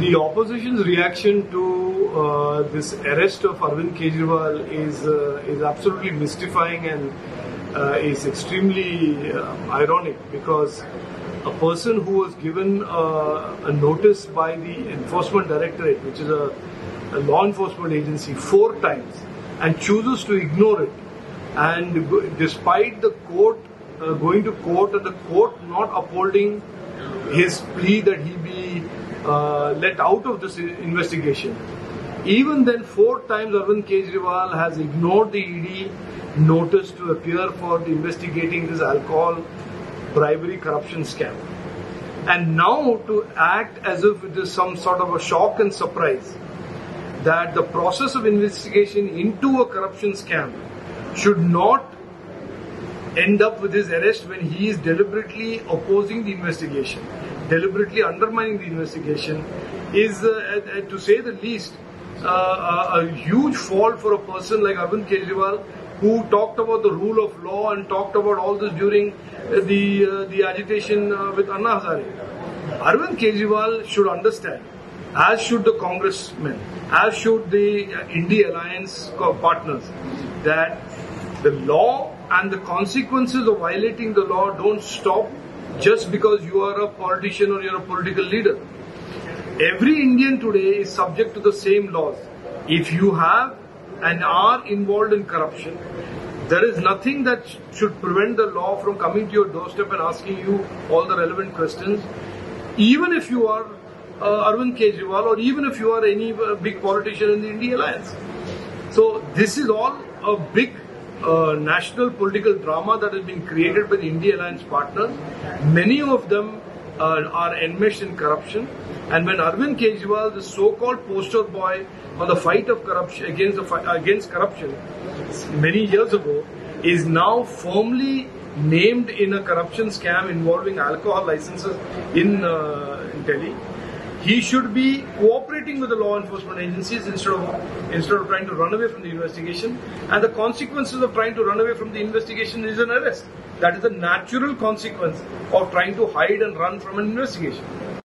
The opposition's reaction to this arrest of Arvind Kejriwal is absolutely mystifying and is extremely ironic, because a person who was given a notice by the Enforcement Directorate, which is a law enforcement agency, 4 times, and chooses to ignore it, and despite the court going to court and the court not upholding his plea that he be let out of this investigation, even then 4 times Arvind Kejriwal has ignored the ED notice to appear for investigating this alcohol bribery corruption scam. And now to act as if it is some sort of a shock and surprise that the process of investigation into a corruption scam should not end up with his arrest when he is deliberately opposing the investigation, deliberately undermining the investigation, is, to say the least, a huge fault for a person like Arvind Kejriwal, who talked about the rule of law and talked about all this during the agitation with Anna Hazare. Arvind Kejriwal should understand, as should the congressmen, as should the India Alliance partners, that the law and the consequences of violating the law don't stop just because you are a politician or you're a political leader. Every Indian today is subject to the same laws. If you have and are involved in corruption, there is nothing that should prevent the law from coming to your doorstep and asking you all the relevant questions, even if you are Arvind Kejriwal or even if you are any big politician in the India Alliance. So this is all a big national political drama that has been created by the India Alliance partners. Many of them are enmeshed in corruption, and when Arvind Kejriwal, the so-called poster boy on the fight of corruption against corruption many years ago, is now firmly named in a corruption scam involving alcohol licenses in Delhi, he should be cooperating with the law enforcement agencies instead of trying to run away from the investigation. And the consequences of trying to run away from the investigation is an arrest. That is the natural consequence of trying to hide and run from an investigation.